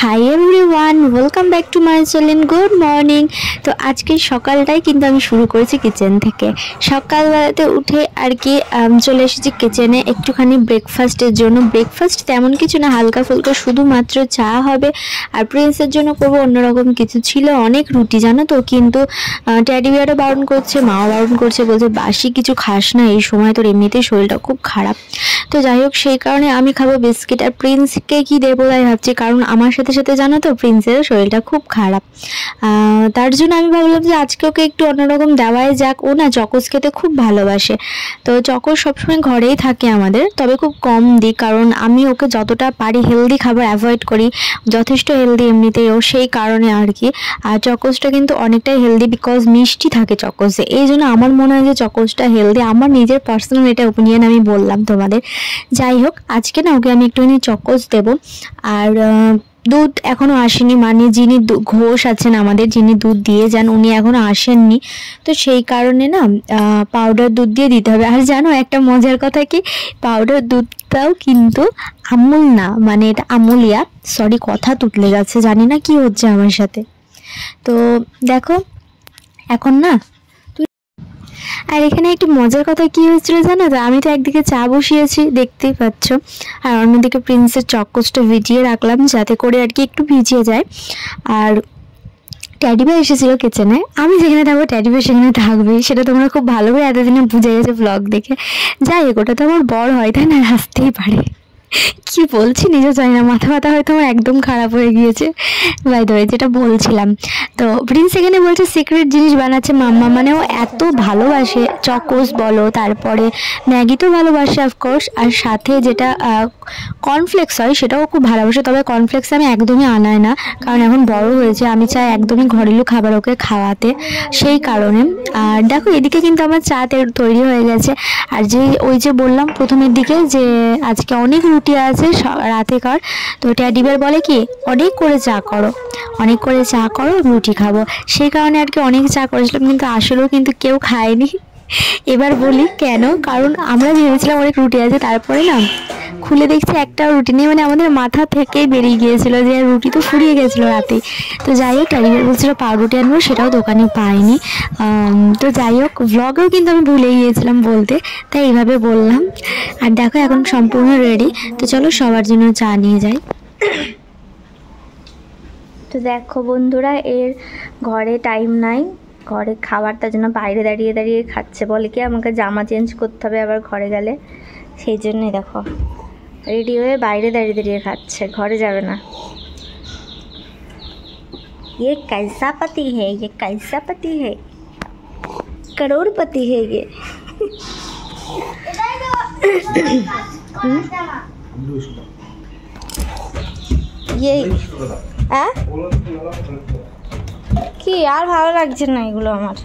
Hi everyone, welcome back to my channel. Good morning. তো আজকে সকালটাই কিন্তু আমি শুরু করেছি কিচেন থেকে। সকালবেলাতে উঠে আর কি চলে এসেছি কিচেনে একটুখানি ব্রেকফাস্টের জন্য। ব্রেকফাস্ট তেমন কিছু না, হালকা ফুলকা শুধুমাত্র চা হবে, আর প্রিন্সের জন্য করবো অন্যরকম কিছু। ছিল অনেক রুটি জানো তো, কিন্তু ট্যাডি বিয়ারও বারণ করছে, মাও বারণ করছে, বলছে বাসি কিছু খাস না এই সময়, তোর এমনিতেই শরীরটা খুব খারাপ। তো যাই হোক, সেই কারণে আমি খাবো বিস্কিট। আর প্রিন্সকে কি দেবো তাই ভাবছি, কারণ আমার সাথে সাথে জানো তো প্রিন্সের শরীরটা খুব খারাপ। তার জন্য আমি ভাবলাম যে আজকে ওকে একটু অন্যরকম দেওয়াই যাক। ও না চকোস খেতে খুব ভালোবাসে, তো চকোস সবসময় ঘরেই থাকে আমাদের, তবে খুব কম দিই, কারণ আমি ওকে যতটা পারি হেলদি খাবার অ্যাভয়েড করি। যথেষ্ট হেলদি এমনিতেই ও, সেই কারণে আর কি। আর চকোসটা কিন্তু অনেকটাই হেলদি, বিকজ মিষ্টি থাকে চকোসে, এই জন্য আমার মনে হয় যে চকোসটা হেলদি। আমার নিজের পার্সোনাল এটা ওপিনিয়ন আমি বললাম তোমাদের। যাই হোক, আজকে না ওকে আমি একটুখানি চকোস দেবো। আর দুধ এখনও আসেনি, মানে যিনি ঘোষ আছেন আমাদের, যিনি দুধ দিয়ে যান, উনি এখনও আসেননি। তো সেই কারণে না পাউডার দুধ দিয়ে দিতে হবে। আর জানো একটা মজার কথা কি, পাউডার দুধটাও কিন্তু আমুল না, মানে এটা আমুলিয়া। সরি, কথা তুতলে গেছে, জানি না কি হচ্ছে আমার সাথে। তো দেখো এখন না, আর এখানে একটু মজার কথা কি হয়েছিল জানো তো, আমি তো একদিকে চা বসিয়েছি দেখতেই পাচ্ছ, আর অন্যদিকে প্রিন্সের চকোসটা ভিজিয়ে রাখলাম যাতে করে আর কি একটু ভিজিয়ে যায়। আর ট্যাডি ভাই এসেছিল কিচেনে, আমি যেখানে থাকবো ট্যাডি ভাই সেখানে থাকবেই, সেটা তোমরা খুব ভালো করে এতদিনে বুঝে গেছে ব্লগ দেখে। যাই হোক, ওটা তো আমার বড় হয়, তাই না, আসতেই পারে। কি বলছি নিজে জানি না, মাথা ব্যথা হয়তো আমার একদম খারাপ হয়ে গিয়েছে। বাই দ্য ওয়ে, যেটা বলছিলাম, তো প্রিন্স এখানে বলছে সিক্রেট জিনিস বানাচ্ছে মাম্মা, মানে ও এত ভালোবাসে চকোস বলো, তারপরে ম্যাগি তো ভালোবাসে অফকোর্স, আর সাথে যেটা কর্নফ্লেক্স হয় সেটাও খুব ভালোবাসে। তবে কর্নফ্লেক্স আমি একদমই আনাই না, কারণ এখন বড় হয়েছে, আমি চাই একদমই ঘরেলু খাবার ওকে খাওয়াতে, সেই কারণে। আর দেখো এদিকে কিন্তু আমার চা তৈরি হয়ে গেছে। আর যে ওই যে বললাম প্রথমের দিকে যে আজকে অনেক রুটি আছে রাতেকার, তো ট্যাডি বিয়ার বলে কি অনেক করে চা করো, অনেক করে চা করো, রুটি খাবো, সেই কারণে আর কি অনেক চা করেছিলাম, কিন্তু আসলেও কিন্তু কেউ খায়নি। এবার বলি কেন, কারণ আমরা ভেবেছিলাম অনেক রুটি আছে, তারপরে না খুলে দেখছি একটা রুটি নেই, মানে আমাদের মাথা থেকেই বেরিয়ে গিয়েছিল যে রুটি তো ফুরিয়ে গেছিলো রাতে। তো যাই হোক, ট্যাডি বিয়ার বলছিল পাউরুটি আনবো, সেটাও দোকানে পাইনি। তো যাই হোক, ভ্লগেও কিন্তু আমি ভুলে গিয়েছিলাম বলতে, তাই এইভাবে বললাম। আর দেখো এখন সম্পূর্ণ রেডি, তো চলো সবার জন্য চা নিয়ে যাই। তো দেখো বন্ধুরা, এর ঘরে টাইম নাই, ঘরে খাবার, তার জন্য বাইরে দাঁড়িয়ে দাঁড়িয়ে খাচ্ছে। বলে কি আমাকে জামা চেঞ্জ করতে হবে আবার ঘরে গেলে, সেই জন্যই দেখো রেডি হয়ে বাইরে দাঁড়িয়ে দাঁড়িয়ে খাচ্ছে, ঘরে যাবে না। ये कैसा पति है, ये कैसा पति है, करोड़पति है ये। ये কি আর ভালো লাগছে না এগুলো আমার।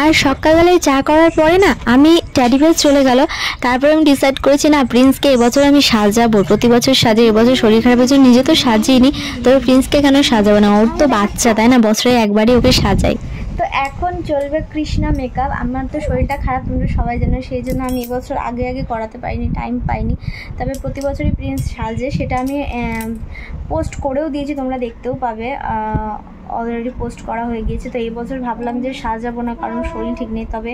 আর সকালবেলায় চা করার পরে না আমি ট্যাডি বিয়ার চলে গেল, তারপরে আমি ডিসাইড করেছি না প্রিন্সকে এবছর আমি সাজাবো। প্রতি বছর সাজে, এবছর শরীর খারাপের জন্য নিজে তো সাজিয়ে, তবে প্রিন্সকে কেন সাজাবো না, ওর তো বাচ্চা তাই না, বছরে একবারই ওকে সাজাই। তো এখন চলবে কৃষ্ণা মেকআপ। আমার তো শরীরটা খারাপ, তোমরা সবাই জানো, সেই জন্য আমি এবছর আগে করাতে পারিনি, টাইম পাইনি। তবে প্রতি বছরই প্রিন্স সাজে, সেটা আমি পোস্ট করেও দিয়েছি, তোমরা দেখতেও পাবে, অলরেডি পোস্ট করা হয়ে গিয়েছে। তো এই বছর ভাবলাম যে সাজাবো না, কারণ শরীর ঠিক নেই। তবে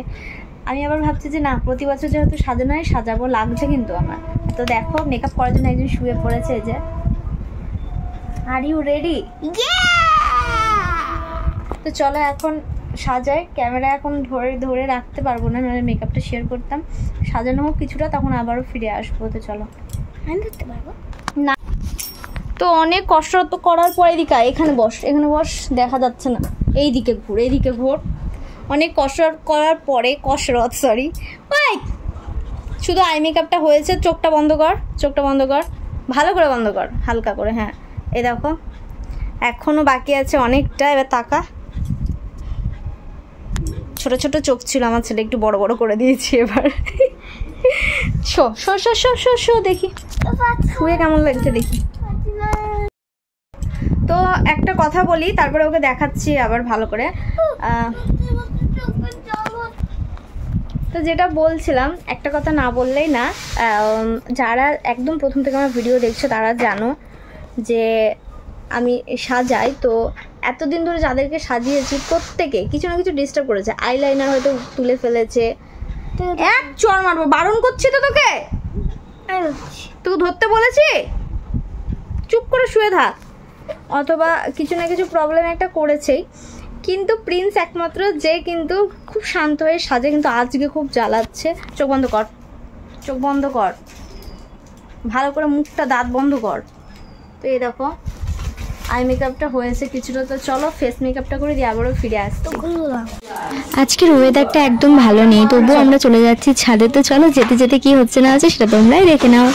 আমি আবার ভাবছি যে না, প্রতি বছর যেহেতু সাজানো হয় সাজাবো, লাগছে কিন্তু আমার। তো দেখো মেকআপ করার জন্য একজন শুয়ে পড়েছে, এই যে। Are you ready? তো চলো এখন সাজাই। ক্যামেরা এখন ধরে রাখতে পারবো না, নাহলে মেকআপটা শেয়ার করতাম। সাজানো হোক কিছুটা, তখন আবারও ফিরে আসবো। তো চলো, আমি ধরতে পারবো না। তো অনেক কসরত করার পর এখানে বস, দেখা যাচ্ছে না, এইদিকে ঘোর। অনেক কসরত করার পরে, শুধু আই মেকআপটা হয়েছে। চোখটা বন্ধ কর, ভালো করে বন্ধ কর, হালকা করে। হ্যাঁ, এই দেখো এখনো বাকি আছে অনেকটা, এবার তাকা। ছোট ছোট চোখ ছিল আমার ছেলে, একটু বড় বড় করে দিয়েছি এবার। শো দেখি শুয়ে কেমন লাগছে দেখি। তো একটা কথা বলি, তারপরে ওকে দেখাচ্ছি আবার ভালো করে। তো যেটা বলছিলাম, একটা কথা না বললেই না, যারা একদম প্রথম থেকে আমার ভিডিও দেখছো তারা জানো যে আমি সাজাই, তো এতদিন ধরে যাদেরকে সাজিয়েছি প্রত্যেকে কিছু না কিছু ডিস্টার্ব করেছে। আইলাইনার হয়তো তুলে ফেলেছে, এক চড় মারবো। বারণ করছি তো তোকে, তোকে ধরতে বলেছি, চুপ করে শুয়ে থাক। অথবা কিছু না কিছু প্রবলেম একটা করেছেই। কিন্তু প্রিন্স একমাত্র যে কিন্তু খুব শান্ত হয়ে সাজে, কিন্তু আজকে খুব জ্বালাচ্ছে। চোখ বন্ধ কর, চোখ বন্ধ কর, ভালো করে মুখটা, দাঁত বন্ধ কর। তো এই দেখো আই মেকআপটা হয়েছে কিছুটা, তো চলো ফেস মেকআপটা করে দিয়ে আবারও ফিরে আসছি। আজকের ওয়েদারটা একদম ভালো নেই, তবুও আমরা চলে যাচ্ছি ছাদে। তো চলো যেতে যেতে কি হচ্ছে না হচ্ছে সেটা তোমরাই দেখে নাও।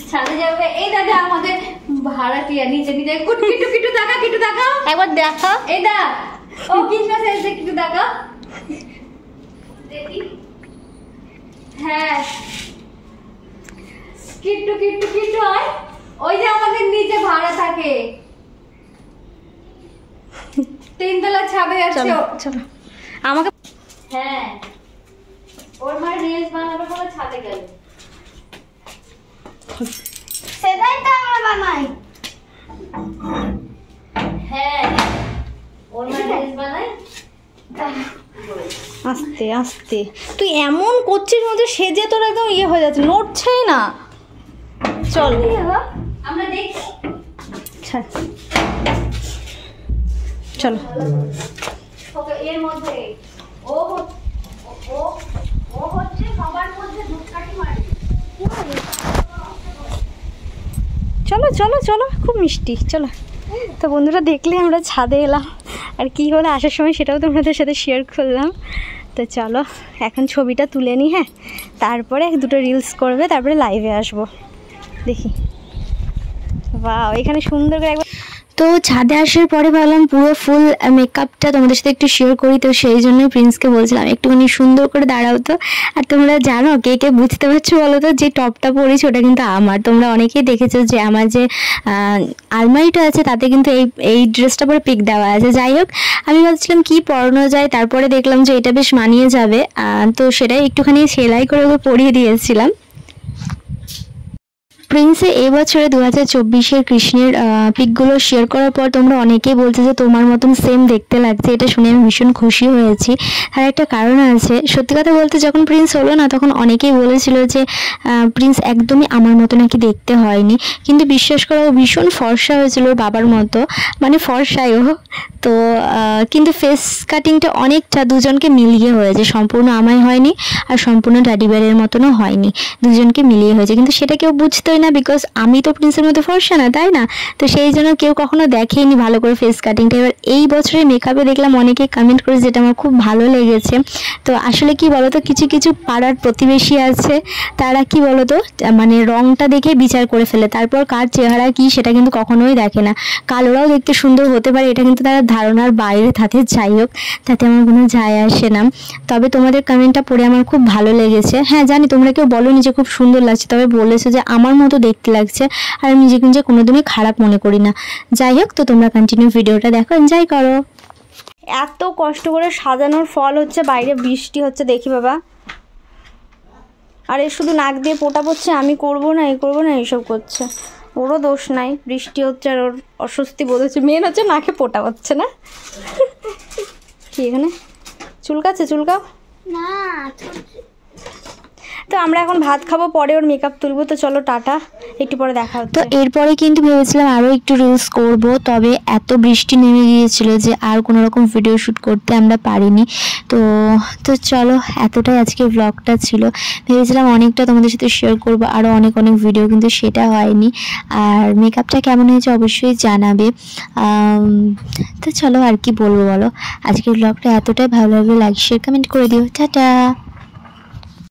ছাদে যাবে এই দাদা আমাদের ভাড়াটিয়া, নিচে নিচে কিটু কিটু দেখা, কিটু দেখা একবার দেখা, এই দা ও কৃষ্ণা সেজে কিটু দেখা দেখি। হ্যাঁ কিটু কিটু কিটু হয়, ওই যে আমাদের নিচে ভাড়া থাকে, 3 তলা ছাদে আছে। চলো আমাকে, হ্যাঁ ওর মা রিলস বানানোর পরে ছাদে গেল, সেটাই তো আমরা বানাই। হ্যাঁ ওর মা রিলস বানাই। আস্তে আস্তে তুই এমন করছিস, মধ্যে সেজে তোর একদম ইয়ে হয়ে যাচ্ছে, নড়ছেই না। চল আমরা দেখি, চলো এর মধ্যে ও হচ্ছে সবার মধ্যে ধূপকাঠি মারে। চলো চলো চলো, খুব মিষ্টি। চলো তো বন্ধুরা, দেখলে আমরা ছাদে এলাম, আর কি হলো আসার সময় সেটাও তোমাদের সাথে শেয়ার করলাম। তো চলো এখন ছবিটা তুলে নিই, হ্যাঁ, তারপরে 2টো রিলস করবে, তারপরে লাইভে আসবো। দেখি বাহ, এখানে সুন্দর করে একবার। তো ছাদে আসার পরে ভাবলাম পুরো ফুল মেকআপটা তোমাদের সাথে একটু শেয়ার করি। তো সেই জন্যই প্রিন্সকে বলছিলাম একটুখানি সুন্দর করে দাঁড়াও তো। আর তোমরা জানো কে কে বুঝতে পারছো বলো তো, যে টপটা পরেছি ওটা কিন্তু আমার। তোমরা অনেকেই দেখেছো যে আমার যে আলমারিটা আছে তাতে কিন্তু এই ড্রেসটা পরে পিক দেওয়া আছে। যাই হোক, আমি ভাবছিলাম কি পরানো যায়, তারপরে দেখলাম যে এটা বেশ মানিয়ে যাবে, তো সেটাই একটুখানি সেলাই করে ওকে পরিয়ে দিয়েছিলাম। প্রিন্সে এই বছরে 2024-এর কৃষ্ণের পিকগুলো শেয়ার করার পর তোমরা অনেকেই বলছে যে তোমার মতন সেম দেখতে লাগছে। এটা শুনে আমি ভীষণ খুশি হয়েছি। আর একটা কারণ আছে, সত্যি কথা বলতে যখন প্রিন্স হলো না তখন অনেকেই বলেছিল যে প্রিন্স একদমই আমার মতো নাকি দেখতে হয়নি, কিন্তু বিশ্বাস করো ও ভীষণ ফর্সা হয়েছিল ওর বাবার মতো, মানে ফর্সাই ও। তো কিন্তু ফেস কাটিংটা অনেকটা দুজনকে মিলিয়ে হয়েছে, সম্পূর্ণ আমায় হয়নি আর সম্পূর্ণ ড্যাডি বেয়ারের মতনও হয়নি, দুজনকে মিলিয়ে হয়েছে। কিন্তু সেটা কেউ বুঝতোই না, বিকজ আমি তো প্রিন্সের মতো ফর্সা না, তাই না? তো সেই জন্য কেউ কখনো দেখেইনি ভালো করে ফেস কাটিংটা। এবার এই বছরের মেকআপে দেখলাম অনেকে কমেন্ট করে, যেটা আমার খুব ভালো লেগেছে। তো আসলে কি বলতো, কিছু কিছু পাড়ার প্রতিবেশী আছে, তারা কি বলতো মানে রংটা দেখে বিচার করে ফেলে, তারপর কার চেহারা কি সেটা কিন্তু কখনোই দেখে না। কালোরাও দেখতে সুন্দর হতে পারে, এটা কিন্তু তারা ধারণার বাইরে থাকে। যাই হোক, তাতে আমার কোনো যায় আসে না। তবে তোমাদের কমেন্টটা পড়ে আমার খুব ভালো লেগেছে। হ্যাঁ জানি তোমরা কেউ বলোনি যে খুব সুন্দর লাগছে, তবে বলেছো যে আমার মতো দেখতে লাগছে, আর আমি নিজে কোনোদিনই খারাপ মনে করি না। যাই হোক, তো তোমরা কন্টিনিউ ভিডিওটা দেখো, এনজয় করো। এত কষ্ট করে সাজানোর ফল হচ্ছে বাইরে বৃষ্টি হচ্ছে, দেখি বাবা। আর এ শুধু নাক দিয়ে পোটা পড়ছে, আমি করবো না এই করবো না এইসব করছে। ওরও দোষ নাই, বৃষ্টি হচ্ছে আর ওর অস্বস্তি বোধ হচ্ছে। মেন হচ্ছে নাকে পোটা হচ্ছে না। কি এখানে চুলকাচ্ছে? চুলকাও না। তো আমরা এখন ভাত খাবো, পরে ওর মেকআপ তুলবো। তো চলো টাটা, একটু পরে দেখা হচ্ছে। তো এরপরে কিন্তু ভেবেছিলাম আরও একটু রিলস করব, তবে এত বৃষ্টি নেমে গিয়েছিল যে আর কোনো রকম ভিডিও শ্যুট করতে আমরা পারিনি। তো চলো, এতটাই আজকে ব্লগটা ছিল। ভেবেছিলাম অনেকটা তোমাদের সাথে শেয়ার করবো, আরও অনেক ভিডিও, কিন্তু সেটা হয়নি। আর মেকআপটা কেমন হয়েছে অবশ্যই জানাবে। তো চলো, আর কি বলবো বলো, আজকের ব্লগটা এতটাই ভালো লাগলে লাইক শেয়ার কমেন্ট করে দিও। টাটা।